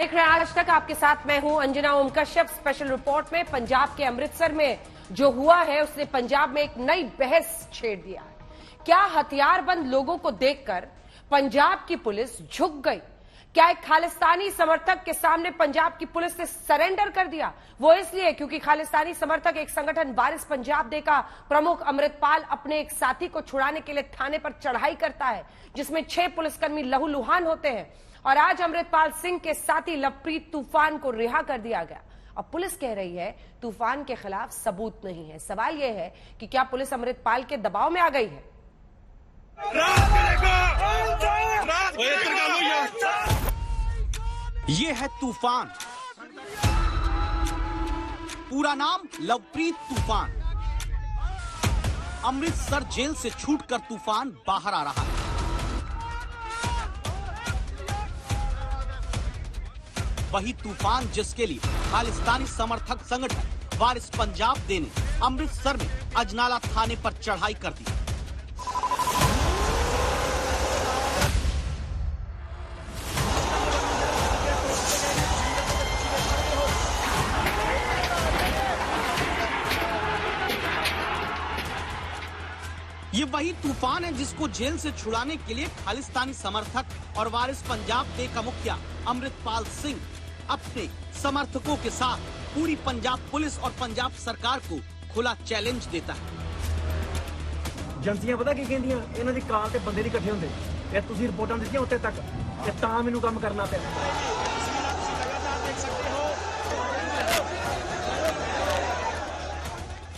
देख रहे हैं आज तक, आपके साथ मैं हूं अंजना ओम कश्यप। स्पेशल रिपोर्ट में पंजाब के अमृतसर में जो हुआ है उसने पंजाब में एक नई बहस छेड़ दिया है। क्या हथियारबंद लोगों को देखकर पंजाब की पुलिस झुक गई? क्या एक खालिस्तानी समर्थक के सामने पंजाब की पुलिस ने सरेंडर कर दिया? वो इसलिए क्योंकि खालिस्तानी समर्थक एक संगठन वारिस पंजाब डे का प्रमुख अमृतपाल अपने एक साथी को छुड़ाने के लिए थाने पर चढ़ाई करता है, जिसमें 6 पुलिसकर्मी लहूलुहान होते हैं। और आज अमृतपाल सिंह के साथी लवप्रीत तूफान को रिहा कर दिया गया। अब पुलिस कह रही है तूफान के खिलाफ सबूत नहीं है। सवाल यह है कि क्या पुलिस अमृतपाल के दबाव में आ गई है? ये है तूफान, पूरा नाम लवप्रीत तूफान। अमृतसर जेल से छूटकर तूफान बाहर आ रहा है। वही तूफान जिसके लिए खालिस्तानी समर्थक संगठन वारिस पंजाब डे ने अमृतसर में अजनाला थाने पर चढ़ाई कर दी। ये वही तूफान है जिसको जेल से छुड़ाने के लिए खालिस्तानी समर्थक और वारिस पंजाब डे का मुखिया अमृतपाल सिंह अपने समर्थकों के साथ पूरी पंजाब पुलिस और पंजाब सरकार को खुला चैलेंज देता है। ਏਜੰਸੀਆਂ ਪਤਾ ਕੀ ਕਹਿੰਦੀਆਂ, ਇਹਨਾਂ ਦੀ ਕਾਲ ਤੇ ਬੰਦੇ ਨਹੀਂ ਇਕੱਠੇ ਹੁੰਦੇ। ਇਹ ਤੁਸੀਂ ਰਿਪੋਰਟਾਂ ਦਿੱਤੀਆਂ ਉੱਤੇ ਤੱਕ, ਤੇ ਤਾਂ ਮੈਨੂੰ ਕੰਮ ਕਰਨਾ ਪਿਆ।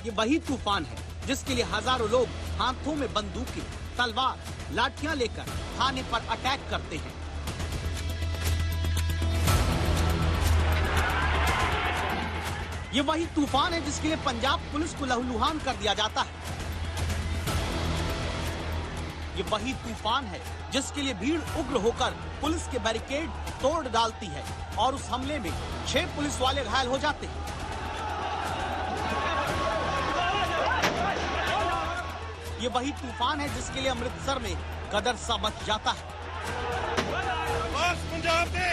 ये वही तूफान है जिसके लिए हजारों लोग हाथों में बंदूकें, तलवार, लाठियां लेकर थाने पर अटैक करते हैं। ये वही तूफान है जिसके लिए पंजाब पुलिस को लहूलुहान कर दिया जाता है। ये वही तूफान है जिसके लिए भीड़ उग्र होकर पुलिस के बैरिकेड तोड़ डालती है और उस हमले में 6 पुलिस वाले घायल हो जाते हैं। ये वही तूफान है जिसके लिए अमृतसर में गदर सा मच जाता है। पंजाब के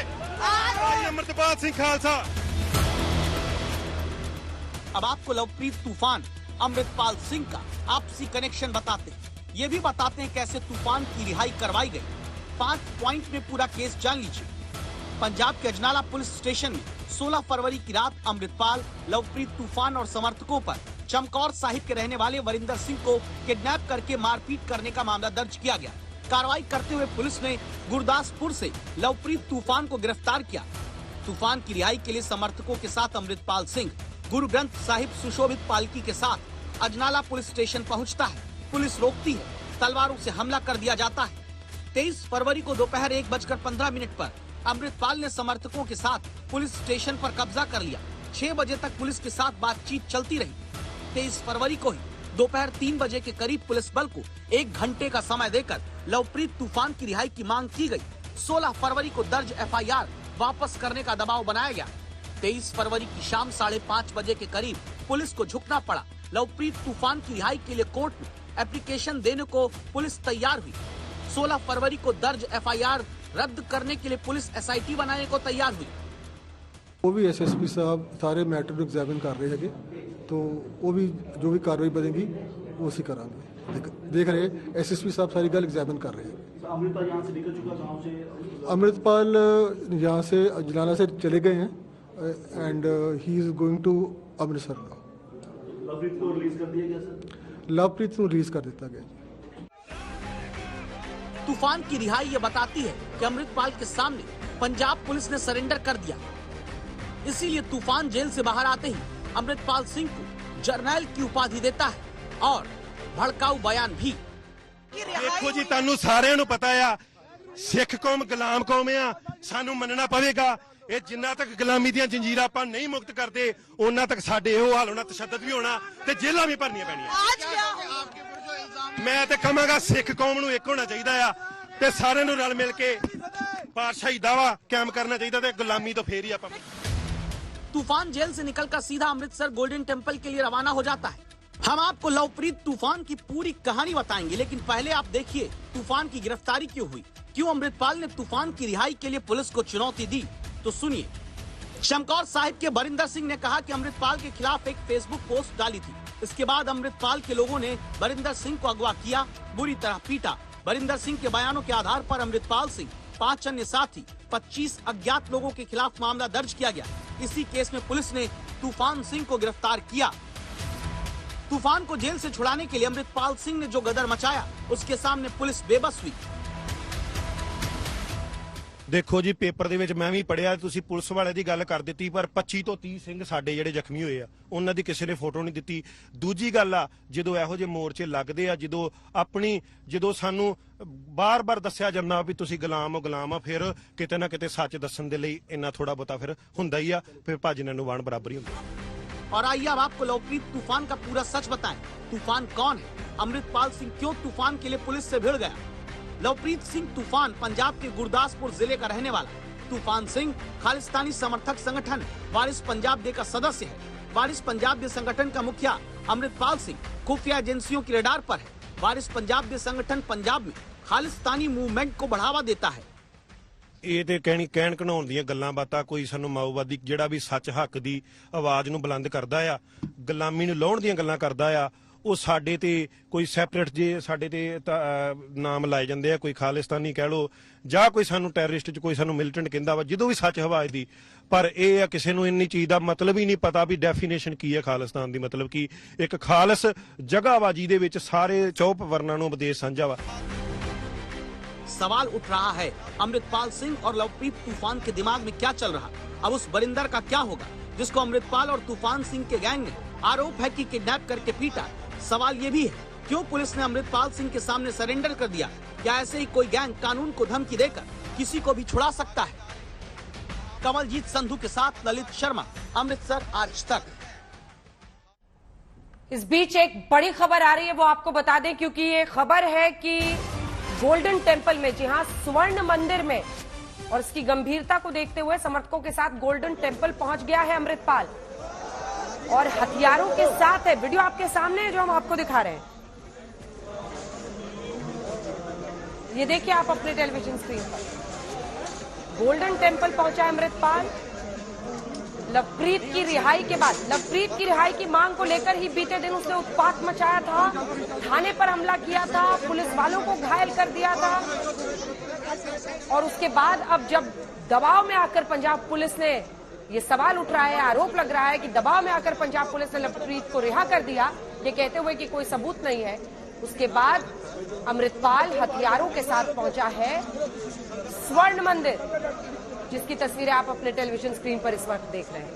अमृतपाल सिंह खालसा। अब आपको लवप्रीत तूफान अमृतपाल सिंह का आपसी कनेक्शन बताते हैं। ये भी बताते हैं कैसे तूफान की रिहाई करवाई गई। 5 पॉइंट में पूरा केस जान लीजिए। पंजाब के अजनाला पुलिस स्टेशन में 16 फरवरी की रात अमृतपाल, लवप्रीत तूफान और समर्थकों पर चमकौर साहिब के रहने वाले वरिंदर सिंह को किडनैप करके मारपीट करने का मामला दर्ज किया गया। कार्रवाई करते हुए पुलिस ने गुरदासपुर से लवप्रीत तूफान को गिरफ्तार किया। तूफान की रिहाई के लिए समर्थकों के साथ अमृतपाल सिंह गुरु ग्रंथ साहिब सुशोभित पालकी के साथ अजनाला पुलिस स्टेशन पहुंचता है। पुलिस रोकती है, तलवारों से हमला कर दिया जाता है। 23 फरवरी को दोपहर 1:15 पर अमृतपाल ने समर्थकों के साथ पुलिस स्टेशन पर कब्जा कर लिया। 6 बजे तक पुलिस के साथ बातचीत चलती रही। 23 फरवरी को ही दोपहर 3 बजे के करीब पुलिस बल को 1 घंटे का समय देकर लवप्रीत तूफान की रिहाई की मांग की गई। 16 फरवरी को दर्ज FIR वापस करने का दबाव बनाया गया। 23 फरवरी की शाम 5:30 बजे के करीब पुलिस को झुकना पड़ा। लवप्रीत तूफान की रिहाई के लिए कोर्ट में एप्लीकेशन देने को पुलिस तैयार हुई। 16 फरवरी को दर्ज FIR रद्द करने के लिए पुलिस SIT बनाने को तैयार हुई। वो भी SSP साहब सारे मैटर ਨੂੰ एग्जामिन कर रहे हैं, तो वो भी जो भी कार्रवाई बनेगी वो उसी करांगे। देख रहे SSP साहब सारी गल एग्जामिन कर रहे हैं। अमृतपाल यहाँ से निकल चुका, गाँव से अमृतपाल यहाँ से अजनाला से चले गए हैं and he is going to Amritsar now. Lovepreet को रिलीज कर दिया गया सर? लवप्रीत को रिलीज कर दिया गया। तूफान की रिहाई ये बताती है कि अमृतपाल के सामने पंजाब पुलिस ने सरेंडर कर दिया। इसीलिए तूफान जेल से बाहर आते ही अमृतपाल सिंह को जर्नैल की उपाधि देता है और भड़काऊ बयान भी। देखो जी, तानू सारे नु पता है सिख कौम गुलाम कौम आ, सानू मनना पवेगा। ਇਹ ਜਿੰਨਾ ਤੱਕ ਗੁਲਾਮੀ ਦੀਆਂ ਜੰਜੀਰਾਂ ਆਪਾਂ ਨਹੀਂ ਮੁਕਤ ਕਰਦੇ ਉਹਨਾਂ ਤੱਕ ਸਾਡੇ ਇਹੋ ਹਾਲ ਹੋਣਾ, ਤਸ਼ੱਦਦ ਵੀ ਹੋਣਾ ਤੇ ਜੇਲ੍ਹਾਂ ਵੀ ਭਰਨੀਆਂ ਪੈਣੀਆਂ। ਮੈਂ ਤੇ ਕਹਾਂਗਾ ਸਿੱਖ ਕੌਮ ਨੂੰ ਇੱਕ ਹੋਣਾ ਚਾਹੀਦਾ ਆ ਤੇ ਸਾਰਿਆਂ ਨੂੰ ਰਲ ਮਿਲ ਕੇ ਪਾਤਸ਼ਾਹੀ ਦਾਵਾ ਕਾਇਮ ਕਰਨਾ ਚਾਹੀਦਾ ਤੇ ਗੁਲਾਮੀ ਤੋਂ ਫੇਰ ਹੀ ਆਪਾਂ। तूफान जेल से निकलकर सीधा अमृतसर गोल्डन टेम्पल के लिए रवाना हो जाता है। हम आपको लवप्रीत तूफान की पूरी कहानी बताएंगे, लेकिन पहले आप देखिए तूफान की गिरफ्तारी क्यों हुई, क्यों अमृतपाल ने तूफान की रिहाई के लिए पुलिस को चुनौती दी तो सुनिए। चमकौर साहिब के बरिंदर सिंह ने कहा कि अमृतपाल के खिलाफ एक फेसबुक पोस्ट डाली थी। इसके बाद अमृतपाल के लोगों ने बरिंदर सिंह को अगवा किया, बुरी तरह पीटा। बरिंदर सिंह के बयानों के आधार पर अमृतपाल सिंह, 5 अन्य साथी, 25 अज्ञात लोगों के खिलाफ मामला दर्ज किया गया। इसी केस में पुलिस ने तूफान सिंह को गिरफ्तार किया। तूफान को जेल से छुड़ाने के लिए अमृतपाल सिंह ने जो गदर मचाया, उसके सामने पुलिस बेबस हुई। ਦੇਖੋ ਜੀ, ਪੇਪਰ ਦੇ ਵਿੱਚ ਮੈਂ ਵੀ ਪੜਿਆ, ਤੁਸੀਂ ਪੁਲਿਸ ਵਾਲੇ ਦੀ ਗੱਲ ਕਰ ਦਿੱਤੀ, ਪਰ 25 ਤੋਂ 30 ਸਿੰਘ ਸਾਡੇ ਜਿਹੜੇ ਜ਼ਖਮੀ ਹੋਏ ਆ ਉਹਨਾਂ ਦੀ ਕਿਸੇ ਨੇ ਫੋਟੋ ਨਹੀਂ ਦਿੱਤੀ। ਦੂਜੀ ਗੱਲ ਆ, ਜਦੋਂ ਇਹੋ ਜਿਹੇ ਮੋਰਚੇ ਲੱਗਦੇ ਆ, ਜਦੋਂ ਸਾਨੂੰ ਬਾਰ-ਬਾਰ ਦੱਸਿਆ ਜਾਂਦਾ ਵੀ ਤੁਸੀਂ ਗੁਲਾਮ ਹੋ, ਫਿਰ ਕਿਤੇ ਨਾ ਕਿਤੇ ਸੱਚ ਦੱਸਣ ਦੇ ਲਈ ਇੰਨਾ ਥੋੜਾ ਬਹੁਤਾ ਫਿਰ ਹੁੰਦਾ ਹੀ ਆ, ਫਿਰ ਭੱਜਣ ਨੂੰ ਵਾਣ ਬਰਾਬਰੀ ਹੁੰਦੀ। और आइए अब आपको लवप्रीत तूफान का पूरा सच बताएं। तूफान कौन है? अमृतपाल सिंह क्यों तूफान के लिए पुलिस से भिड़ गया? लवप्रीत सिंह तूफान पंजाब के गुरदासपुर जिले का रहने वाला। तूफान सिंह खालिस्तानी समर्थक संगठन वारिस पंजाब डे का सदस्य है। वारिस पंजाब डे संगठन का मुखिया अमृतपाल सिंह खुफिया एजेंसियों की रडार पर है। वारिस पंजाब डे संगठन पंजाब में खालिस्तानी मूवमेंट को बढ़ावा देता है। ਇਹ ਤੇ ਕਹਿਣ ਘਣਾਉਣ ਦੀਆਂ ਗੱਲਾਂ ਬਾਤਾਂ, ਕੋਈ ਸਾਨੂੰ ਮਾਓਵਾਦੀ ਜਿਹੜਾ ਵੀ ਸੱਚ ਹੱਕ ਦੀ ਆਵਾਜ਼ ਨੂੰ ਬੁਲੰਦ ਕਰਦਾ ਆ, ਗੁਲਾਮੀ ਨੂੰ ਲਾਉਣ ਦੀਆਂ ਗੱਲਾਂ ਕਰਦਾ ਆ, ਉਹ ਸਾਡੇ ਤੇ ਕੋਈ ਸੈਪਰੇਟ ਜੇ ਸਾਡੇ ਤੇ ਨਾਮ ਲਾਏ ਜਾਂਦੇ ਆ, ਕੋਈ ਖਾਲਿਸਤਾਨੀ ਕਹਿ ਲੋ ਜਾਂ ਕੋਈ ਸਾਨੂੰ ਟੈਰਰਿਸਟ ਚ ਕੋਈ ਸਾਨੂੰ ਮਿਲੀਟੈਂਟ ਕਹਿੰਦਾ ਵਾ, ਜਦੋਂ ਵੀ ਸੱਚ ਆਵਾਜ਼ ਦੀ। ਪਰ ਇਹ ਆ ਕਿਸੇ ਨੂੰ ਇੰਨੀ ਚੀਜ਼ ਦਾ ਮਤਲਬ ਹੀ ਨਹੀਂ ਪਤਾ ਵੀ ਡੈਫੀਨੇਸ਼ਨ ਕੀ ਹੈ ਖਾਲਿਸਤਾਨ ਦੀ, ਮਤਲਬ ਕੀ ਇੱਕ ਖਾਲਸ ਜਗ੍ਹਾ ਵਾ ਜਿਹਦੇ ਵਿੱਚ ਸਾਰੇ ਚੌਪ ਵਰਨਾਂ ਨੂੰ ਉਪਦੇਸ਼ ਸਾਂਝਾ ਵਾ। सवाल उठ रहा है, अमृतपाल सिंह और लवप्रीत तूफान के दिमाग में क्या चल रहा? अब उस बरिंदर का क्या होगा जिसको अमृतपाल और तूफान सिंह के गैंग ने आरोप है कि किडनैप करके पीटा? सवाल ये भी है, क्यों पुलिस ने अमृतपाल सिंह के सामने सरेंडर कर दिया? क्या ऐसे ही कोई गैंग कानून को धमकी देकर किसी को भी छुड़ा सकता है? कमलजीत संधू के साथ ललित शर्मा, अमृतसर, आज तक। इस बीच एक बड़ी खबर आ रही है, वो आपको बता दें, क्योंकि ये खबर है कि गोल्डन टेम्पल में, जी हां, स्वर्ण मंदिर में, और इसकी गंभीरता को देखते हुए समर्थकों के साथ गोल्डन टेम्पल पहुंच गया है अमृतपाल और हथियारों के साथ है। वीडियो आपके सामने है जो हम आपको दिखा रहे हैं, ये देखिए आप अपने टेलीविजन स्क्रीन पर। गोल्डन टेम्पल पहुंचा है अमृतपाल लवप्रीत की रिहाई के बाद। लवप्रीत की रिहाई की मांग को लेकर ही बीते दिन उसने उत्पात मचाया था, थाने पर हमला किया था, पुलिस वालों को घायल कर दिया था, और उसके बाद अब जब दबाव में आकर पंजाब पुलिस ने, ये सवाल उठ रहा है, आरोप लग रहा है कि दबाव में आकर पंजाब पुलिस ने लवप्रीत को रिहा कर दिया, ये कहते हुए कि कोई सबूत नहीं है। उसके बाद अमृतपाल हथियारों के साथ पहुंचा है स्वर्ण मंदिर, जिसकी तस्वीरें आप अपने टेलीविजन स्क्रीन पर इस वक्त देख रहे हैं।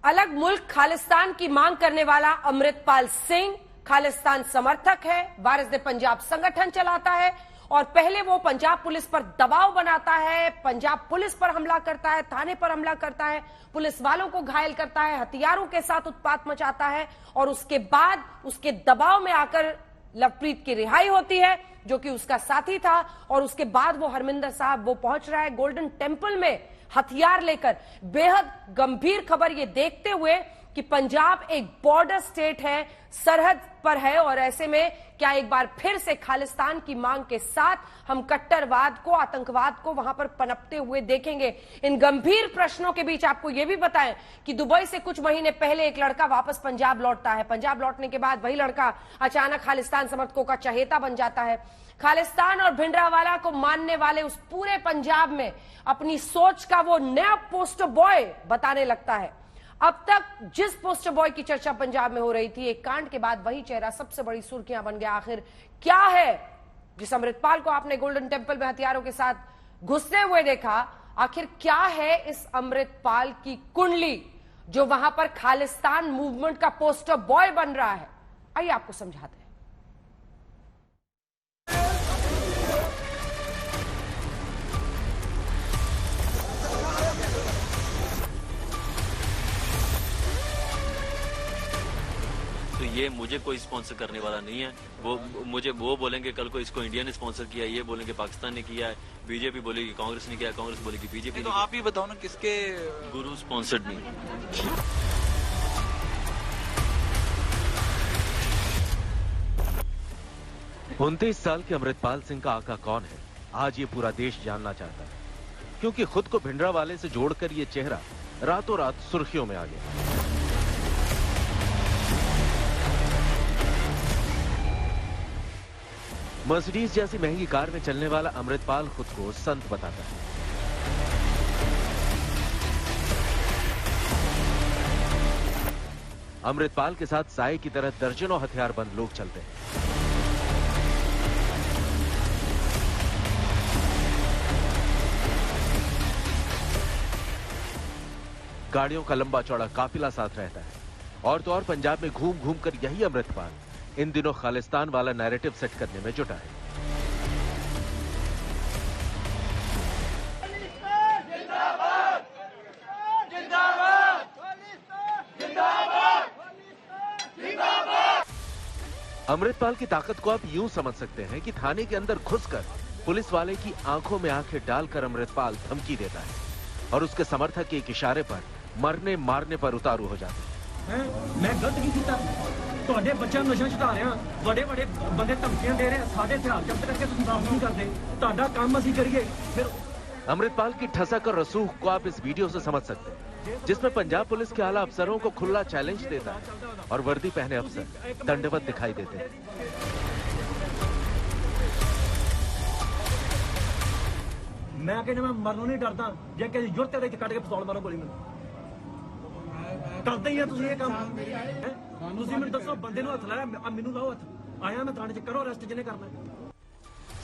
अलग मुल्क खालिस्तान की मांग करने वाला अमृतपाल सिंह खालिस्तान समर्थक है, वारिस पंजाब संगठन चलाता है, और पहले वो पंजाब पुलिस पर दबाव बनाता है, पंजाब पुलिस पर हमला करता है, थाने पर हमला करता है, पुलिस वालों को घायल करता है, हथियारों के साथ उत्पात मचाता है, और उसके बाद उसके दबाव में आकर लवप्रीत की रिहाई होती है, जो कि उसका साथी था, और उसके बाद वो हरमिंदर साहब वो पहुंच रहा है गोल्डन टेम्पल में हथियार लेकर। बेहद गंभीर खबर ये देखते हुए कि पंजाब एक बॉर्डर स्टेट है, सरहद पर है, और ऐसे में क्या एक बार फिर से खालिस्तान की मांग के साथ हम कट्टरवाद को, आतंकवाद को वहां पर पनपते हुए देखेंगे? इन गंभीर प्रश्नों के बीच आपको यह भी बताएं कि दुबई से कुछ महीने पहले एक लड़का वापस पंजाब लौटता है। पंजाब लौटने के बाद वही लड़का अचानक खालिस्तान समर्थकों का चहेता बन जाता है। खालिस्तान और भिंडरावाला को मानने वाले उस पूरे पंजाब में अपनी सोच का वो नया पोस्टर बॉय बताने लगता है। अब तक जिस पोस्टर बॉय की चर्चा पंजाब में हो रही थी, एक कांड के बाद वही चेहरा सबसे बड़ी सुर्खियां बन गया। आखिर क्या है जिस अमृतपाल को आपने गोल्डन टेम्पल में हथियारों के साथ घुसते हुए देखा, आखिर क्या है इस अमृतपाल की कुंडली जो वहां पर खालिस्तान मूवमेंट का पोस्टर बॉय बन रहा है? आइए आपको समझाते हैं। तो ये मुझे कोई स्पॉन्सर करने वाला नहीं है। वो बोलेंगे कल को इसको इंडिया ने स्पॉन्सर किया, ये बोलेंगे पाकिस्तान ने किया है, बीजेपी बोलेगी कांग्रेस ने किया, कांग्रेस बोलेगी बीजेपी। तो आप ही बताओ ना किसके गुरु स्पॉन्सर्ड नहीं। 29 साल के अमृतपाल सिंह का आका कौन है, आज ये पूरा देश जानना चाहता है, क्योंकि खुद को भिंडरावाले से जोड़कर ये चेहरा रातों रात सुर्खियों में आ गया। मर्सिडीज जैसी महंगी कार में चलने वाला अमृतपाल खुद को संत बताता है। अमृतपाल के साथ साए की तरह दर्जनों हथियारबंद लोग चलते हैं। गाड़ियों का लंबा चौड़ा काफिला साथ रहता है। और तो और पंजाब में घूम घूम कर यही अमृतपाल इन दिनों खालिस्तान वाला नैरेटिव सेट करने में जुटा है। अमृतपाल की ताकत को आप यूं समझ सकते हैं कि थाने के अंदर घुसकर पुलिस वाले की आंखों में आंखें डालकर अमृतपाल धमकी देता है और उसके समर्थक के एक इशारे पर मरने मारने पर उतारू हो जाते हैं। मैं गलत की कीता ਤੁਹਾਡੇ ਬੱਚਿਆਂ ਨੂੰ ਨਸ਼ਾ ਛਡਾ ਰਿਹਾ, ਵੱਡੇ ਵੱਡੇ ਬੰਦੇ ਧਮਕੀਆਂ ਦੇ ਰਹੇ, ਸਾਡੇ ਹਥਿਆਰ ਜ਼ਬਤ ਕਰਕੇ ਤੁਸੀਂ ਵਾਪਸ नहीं करते, ਤੁਹਾਡਾ ਕੰਮ ਅਸੀਂ करिए। फिर अमृतपाल की ठसक और रसूख को आप इस वीडियो से समझ सकते हैं, जिसमें पंजाब पुलिस के आला अफसरों को खुला चैलेंज देता है और वर्दी पहने अफसर दंडवत दिखाई देते हैं। मैं कहना मैं मरनों नहीं डरता, जे कि जुर्त तेरे च कट के पिस्तौल मारो गोली मैनू करते ही है तुसीं ये काम। तुसीं मैनू दसो बंदे नूं हथ लाया, मैनू लाओ हथ, आया मैं थाने च, करो अरेस्ट जिन्हें करना है।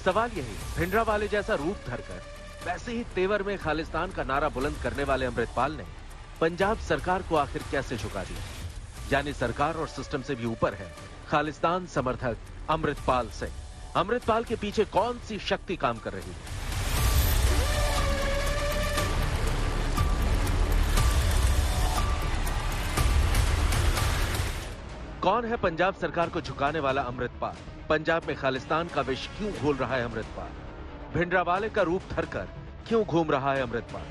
सवाल यही, भिंडरावाले जैसा रूप धरकर वैसे ही तेवर में खालिस्तान का नारा बुलंद करने वाले अमृतपाल ने पंजाब सरकार को आखिर कैसे झुका दिया? यानी सरकार और सिस्टम से भी ऊपर है खालिस्तान समर्थक अमृतपाल सिंह। अमृतपाल के पीछे कौन सी शक्ति काम कर रही है? कौन है पंजाब सरकार को झुकाने वाला अमृतपाल? पंजाब में खालिस्तान का विष क्यों घोल रहा है अमृतपाल? भिंडरावाले का रूप धरकर क्यों घूम रहा है अमृतपाल?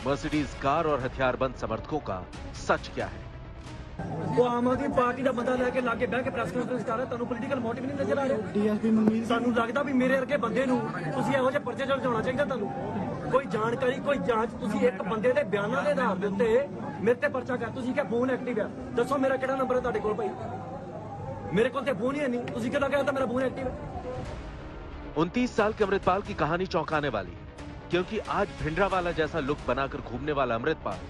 मर्सिडीज कार और हथियारबंद समर्थकों का सच क्या है? वो आम आदमी पार्टी का बंदा लेके लागे बह के प्रेस कॉन्फ्रेंस कर रहा, तुहानू पॉलिटिकल मोटिव नहीं नजर आ रहा? डीएसपी मंगी सानू लगदा भी मेरे वर्गे बंदे नू तुसीं ਇਹੋ ਜਿਹੇ ਪਰਚੇ ਚੜਾਉਣਾ ਚਾਹੀਦਾ। ਤੁਹਾਨੂੰ ਕੋਈ ਜਾਣਕਾਰੀ ਕੋਈ ਜਾਂਚ, ਤੁਸੀਂ ਇੱਕ ਬੰਦੇ ਦੇ ਬਿਆਨਾਂ ਦੇ ਆਧਾਰ ਦੇ ਉੱਤੇ ਮੇਰੇ ਤੇ ਪਰਚਾ ਕਰ, ਤੁਸੀਂ ਕਿਹਾ ਫੋਨ ਐਕਟਿਵ ਹੈ, ਦੱਸੋ ਮੇਰਾ ਕਿਹੜਾ ਨੰਬਰ ਹੈ ਤੁਹਾਡੇ ਕੋਲ ਭਾਈ? मेरे को फोन ही नहीं, तुसी कहता कहता मेरा फोन एक्टिव है। 29 साल के अमृतपाल की कहानी चौंकाने वाली है, क्योंकि आज भिंडरावाला जैसा लुक बनाकर घूमने वाला अमृतपाल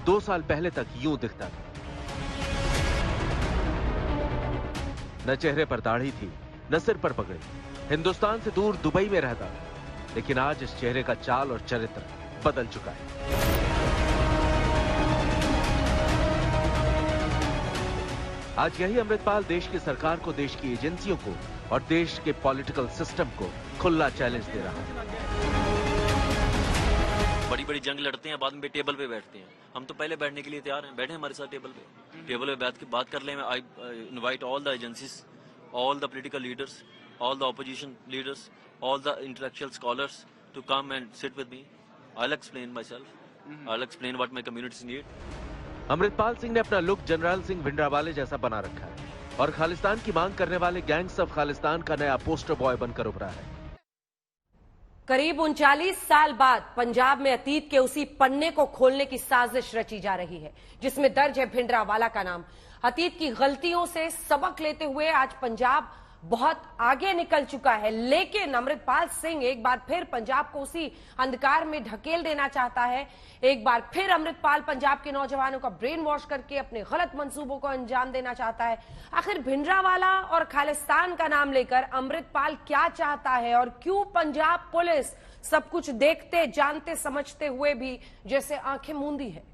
2 साल पहले तक यूं दिखता था। न चेहरे पर दाढ़ी थी, न सिर पर पगड़ी, हिंदुस्तान से दूर दुबई में रहता था, लेकिन आज इस चेहरे का चाल और चरित्र बदल चुका है। आज यही अमृतपाल देश की सरकार को, देश की एजेंसियों को और देश के पॉलिटिकल सिस्टम को खुला चैलेंज दे रहा है। बड़ी बड़ी जंग लड़ते हैं, बाद में टेबल पे बैठते हैं। हम तो पहले बैठने के लिए तैयार हैं, बैठे हमारे साथ टेबल पे बैठ के बात कर ले। I invite all the agencies, all the political leaders, all the opposition leaders, all the intellectual scholars to come and sit with me. I will explain myself, I will explain what my communities need. Amritpal Singh ने अपना look general Singh Bhindranwale जैसा बना रखा है और खालिस्तान की मांग करने वाले गैंग्स ऑफ खालिस्तान का नया पोस्टर बॉय बनकर उभरा है। करीब 39 साल बाद पंजाब में अतीत के उसी पन्ने को खोलने की साजिश रची जा रही है, जिसमें दर्ज है भिंडरावाला का नाम। अतीत की गलतियों से सबक लेते हुए आज पंजाब बहुत आगे निकल चुका है, लेकिन अमृतपाल सिंह एक बार फिर पंजाब को उसी अंधकार में ढकेल देना चाहता है। एक बार फिर अमृतपाल पंजाब के नौजवानों का ब्रेन वॉश करके अपने गलत मंसूबों को अंजाम देना चाहता है। आखिर भिंडरावाला और खालिस्तान का नाम लेकर अमृतपाल क्या चाहता है और क्यों पंजाब पुलिस सब कुछ देखते जानते समझते हुए भी जैसे आंखें मूंदी है?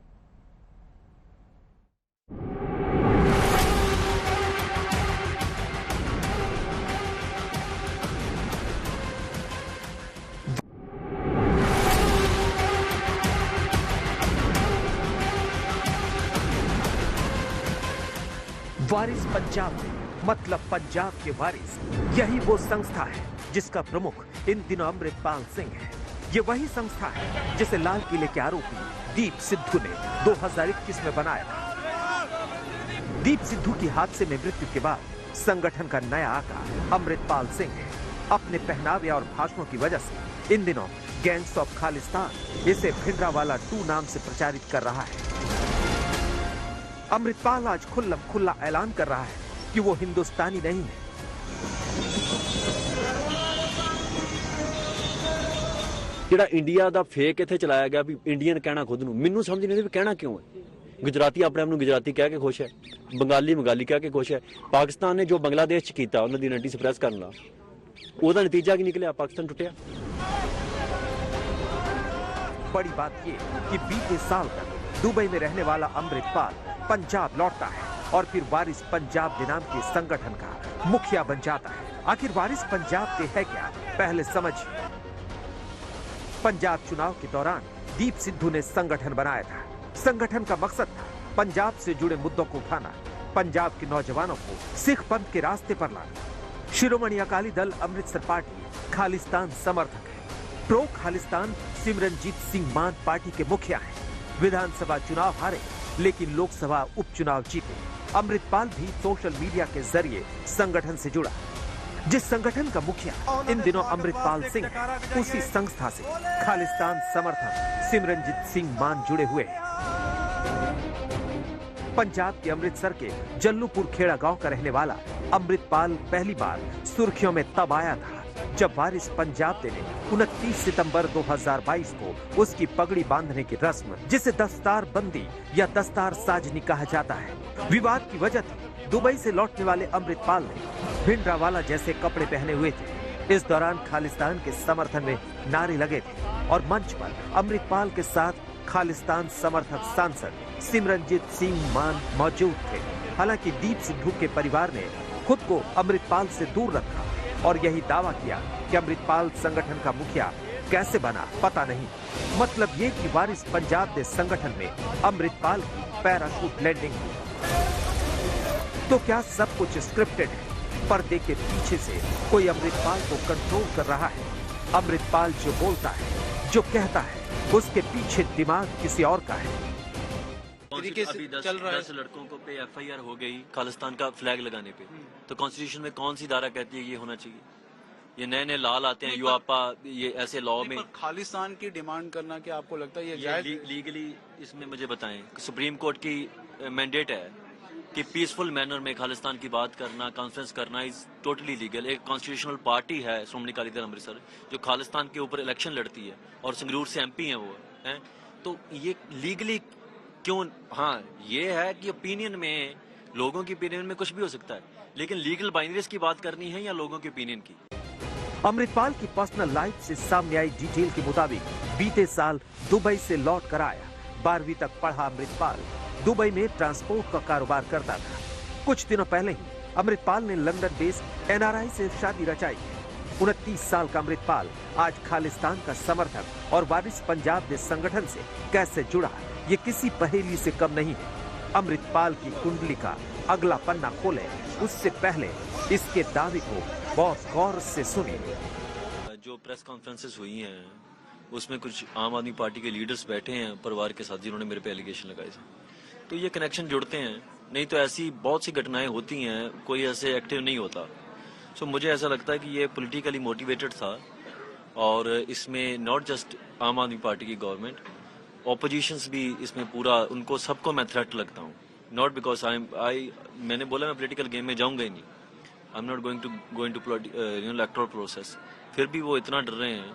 वारिस पंजाब मतलब पंजाब के वारिस, यही वो संस्था है जिसका प्रमुख इन दिनों अमृतपाल सिंह है। ये वही संस्था है जिसे लाल किले के आरोपी दीप सिद्धू ने 2021 में बनाया था। दीप सिद्धू की हादसे में मृत्यु के बाद संगठन का नया आका अमृतपाल सिंह है। अपने पहनावे और भाषणों की वजह से इन दिनों गैंग्स ऑफ खालिस्तान इसे भिंडरावाला 2 नाम से प्रचारित कर रहा है। अमृतपाल आज खुल्लम खुल्ला ऐलान कर रहा है कि वो हिंदुस्तानी नहीं है। ਜਿਹੜਾ ਇੰਡੀਆ ਦਾ ਫੇਕ ਇੱਥੇ ਚਲਾਇਆ ਗਿਆ ਵੀ ਇੰਡੀਅਨ ਕਹਿਣਾ ਖੁਦ ਨੂੰ, ਮੈਨੂੰ ਸਮਝ ਨਹੀਂ ਆਉਂਦੀ ਵੀ ਕਹਿਣਾ ਕਿਉਂ ਹੈ। ਗੁਜਰਾਤੀ ਆਪਣੇ ਆਪ ਨੂੰ ਗੁਜਰਾਤੀ ਕਹਿ ਕੇ ਖੁਸ਼ ਹੈ, ਬੰਗਾਲੀ ਬੰਗਾਲੀ ਕਹਿ ਕੇ ਖੁਸ਼ ਹੈ। ਪਾਕਿਸਤਾਨ ਨੇ ਜੋ ਬੰਗਲਾਦੇਸ਼ ਚ ਕੀਤਾ ਉਹਨਾਂ ਦੀ ਆਇਡੈਂਟੀ ਸਪਰੈਸ ਕਰਨ ਦਾ, ਉਹਦਾ ਨਤੀਜਾ ਕੀ ਨਿਕਲਿਆ? ਪਾਕਿस्तान टूटिया। बड़ी बात ये कि बीते साल तक दुबई में रहने वाला अमृतपाल पंजाब लौटता है और फिर वारिस पंजाब के नाम के संगठन का मुखिया बन जाता है। आखिर वारिस पंजाब के है क्या, पहले समझिए। पंजाब चुनाव के दौरान दीप सिद्धू ने संगठन बनाया था। संगठन का मकसद था पंजाब से जुड़े मुद्दों को उठाना, पंजाब के नौजवानों को सिख पंथ के रास्ते पर लाना। शिरोमणि अकाली दल अमृतसर पार्टी खालिस्तान समर्थक है। प्रो खालिस्तान सिमरनजीत सिंह मान पार्टी के मुखिया हैं। विधानसभा चुनाव हारे लेकिन लोकसभा उपचुनाव जीते। अमृतपाल भी सोशल मीडिया के जरिए संगठन से जुड़ा। जिस संगठन का मुखिया इन दिनों अमृतपाल सिंह है, उसी संस्था से खालिस्तान समर्थक सिमरनजीत सिंह मान जुड़े हुए हैं। पंजाब के अमृतसर के जल्लूपुर खेड़ा गांव का रहने वाला अमृतपाल पहली बार सुर्खियों में तब आया था जब वारिस पंजाब ने 29 सितंबर 2022 को उसकी पगड़ी बांधने की रस्म, जिसे दस्तार बंदी या दस्तार साजनी कहा जाता है, विवाद की वजह थी। दुबई से लौटने वाले अमृतपाल ने भिंडरावाला जैसे कपड़े पहने हुए थे। इस दौरान खालिस्तान के समर्थन में नारे लगे थे और मंच पर अमृतपाल के साथ खालिस्तान समर्थक सांसद सिमरनजीत सिंह मान मौजूद थे। हालांकि दीप सिद्धू के परिवार ने खुद को अमृतपाल से दूर रखा और यही दावा किया कि अमृतपाल संगठन का मुखिया कैसे बना पता नहीं। मतलब ये कि वारिस पंजाब के संगठन में अमृतपाल की पैराशूट लैंडिंग हुई। तो क्या सब कुछ स्क्रिप्टेड है? पर्दे के पीछे से कोई अमृतपाल को कंट्रोल कर रहा है। अमृतपाल जो बोलता है, जो कहता है, उसके पीछे दिमाग किसी और का है। अभी 10 लड़कों को पे FIR हो गई खालिस्तान का फ्लैग लगाने पे, तो कॉन्स्टिट्यूशन में कौन सी धारा कहती है ये होना चाहिए? ये नए नए लाल आते हैं यूआपा, ये ऐसे लॉ में खालिस्तान की डिमांड करना, क्या आपको लगता है ये लीगली? इसमें मुझे बताएं, सुप्रीम कोर्ट की मैंडेट है कि पीसफुल मैनर में खालिस्तान की बात करना, कॉन्फ्रेंस करना इज टोटली लीगल। एक कॉन्स्टिट्यूशनल पार्टी है श्रोमणी अकाली दल अमृतसर जो खालिस्तान के ऊपर इलेक्शन लड़ती है और संगरूर से MP है वो है, तो ये लीगली क्यों? हाँ, ये है कि ओपिनियन में, लोगों की ओपिनियन में कुछ भी हो सकता है, लेकिन लीगल बाइनरीज की बात करनी है या लोगों के ओपिनियन की? अमृतपाल की पर्सनल लाइफ से सामने आई डिटेल के मुताबिक बीते साल दुबई से लौट कर आया। 12वीं तक पढ़ा अमृतपाल दुबई में ट्रांसपोर्ट का कारोबार करता था। कुछ दिनों पहले ही अमृतपाल ने लंदन बेस्ड NRI से शादी रचाई है। 29 साल का अमृतपाल आज खालिस्तान का समर्थक और वारिस पंजाब के संगठन से कैसे जुड़ा, ये किसी पहेली से कम नहीं है। अमृतपाल की कुंडली का अगला पन्ना खोले उससे पहले इसके दावे को बहुत गौर से सुनिए। जो प्रेस कॉन्फ्रेंसेस हुई हैं उसमें कुछ आम आदमी पार्टी के लीडर्स बैठे हैं परिवार के साथ, जिन्होंने मेरे पे एलिगेशन लगाए थे, तो ये कनेक्शन जुड़ते हैं। नहीं तो ऐसी बहुत सी घटनाएं होती हैं, कोई ऐसे एक्टिव नहीं होता। सो मुझे ऐसा लगता है कि ये पॉलिटिकली मोटिवेटेड था और इसमें नॉट जस्ट आम आदमी पार्टी की गवर्नमेंट, ऑपोजिशंस भी इसमें पूरा, उनको सबको मैं थ्रेट लगता हूँ। नॉट बिकॉज मैंने बोला मैं पॉलिटिकल गेम में जाऊंगा ही नहीं, I am not going to electoral process. फिर भी वो इतना डर रहे हैं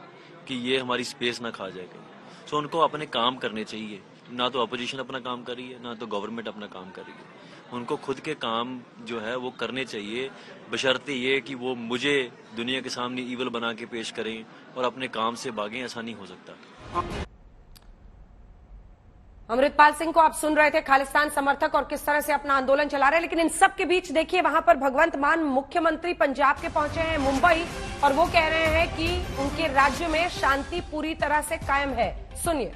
कि ये हमारी स्पेस ना खा जाएगा। सो उनको अपने काम करने चाहिए, ना तो अपोजिशन अपना काम कर रही है, ना तो गवर्नमेंट अपना काम कर रही है। उनको खुद के काम जो है वो करने चाहिए, बशर्ते ये कि वो मुझे दुनिया के सामने ईवल बना के पेश करें और अपने काम से भागें, ऐसा नहीं हो सकता। अमृतपाल सिंह को आप सुन रहे थे, खालिस्तान समर्थक, और किस तरह से अपना आंदोलन चला रहे हैं। लेकिन इन सब के बीच देखिए वहां पर भगवंत मान मुख्यमंत्री पंजाब के पहुंचे हैं मुंबई, और वो कह रहे हैं कि उनके राज्य में शांति पूरी तरह से कायम है। सुनिए।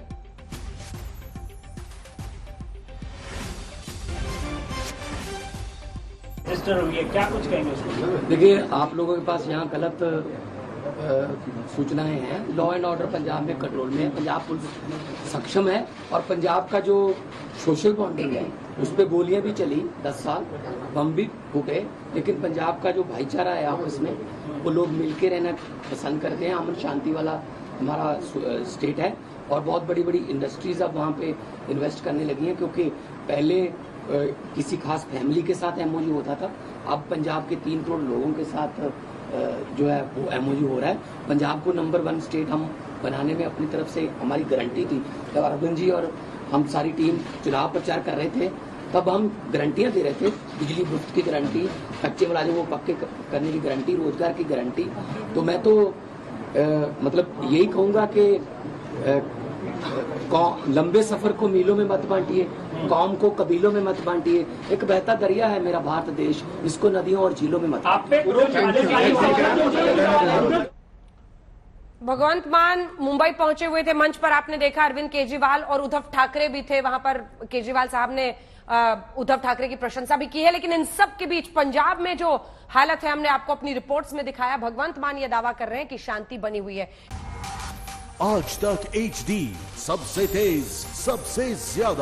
रजिस्टर हुई है, क्या कुछ कहेंगे उसको? देखिए, आप लोगों के पास यहाँ गलत सूचनाएं हैं। लॉ एंड ऑर्डर पंजाब में कंट्रोल में है, पंजाब पुलिस सक्षम है और पंजाब का जो सोशल बॉन्डिंग है उस पर गोलियां भी चली 10 साल, बम भी फूटे, लेकिन पंजाब का जो भाईचारा है आपस में, वो लोग मिलके रहना पसंद करते हैं। अमन शांति वाला हमारा स्टेट है और बहुत बड़ी बड़ी इंडस्ट्रीज अब वहाँ पे इन्वेस्ट करने लगी हैं, क्योंकि पहले किसी खास फैमिली के साथ एमओयू होता था, अब पंजाब के 3 करोड़ लोगों के साथ जो है वो एमओयू हो रहा है। पंजाब को नंबर 1 स्टेट हम बनाने में अपनी तरफ से हमारी गारंटी थी। जब अरविंद जी और हम सारी टीम चुनाव प्रचार कर रहे थे तब हम गारंटियां दे रहे थे, बिजली मुफ्त की गारंटी, कच्चे मुलाजिम वो पक्के करने की गारंटी, रोजगार की गारंटी। तो मैं तो मतलब यही कहूंगा कि लंबे सफर को मीलों में मत बांटिए, कौम को कबीलों में मत बांटिए। एक बहता दरिया है मेरा भारत देश, इसको नदियों और झीलों में मत। भगवंत मान मुंबई पहुंचे हुए थे, मंच पर आपने देखा अरविंद केजरीवाल और उद्धव ठाकरे भी थे वहां पर। केजरीवाल साहब ने उद्धव ठाकरे की प्रशंसा भी की है, लेकिन इन सब के बीच पंजाब में जो हालत है हमने आपको अपनी रिपोर्ट्स में दिखाया। भगवंत मान ये दावा कर रहे हैं कि शांति बनी हुई है। आज तक HD सबसे तेज, सबसे ज्यादा।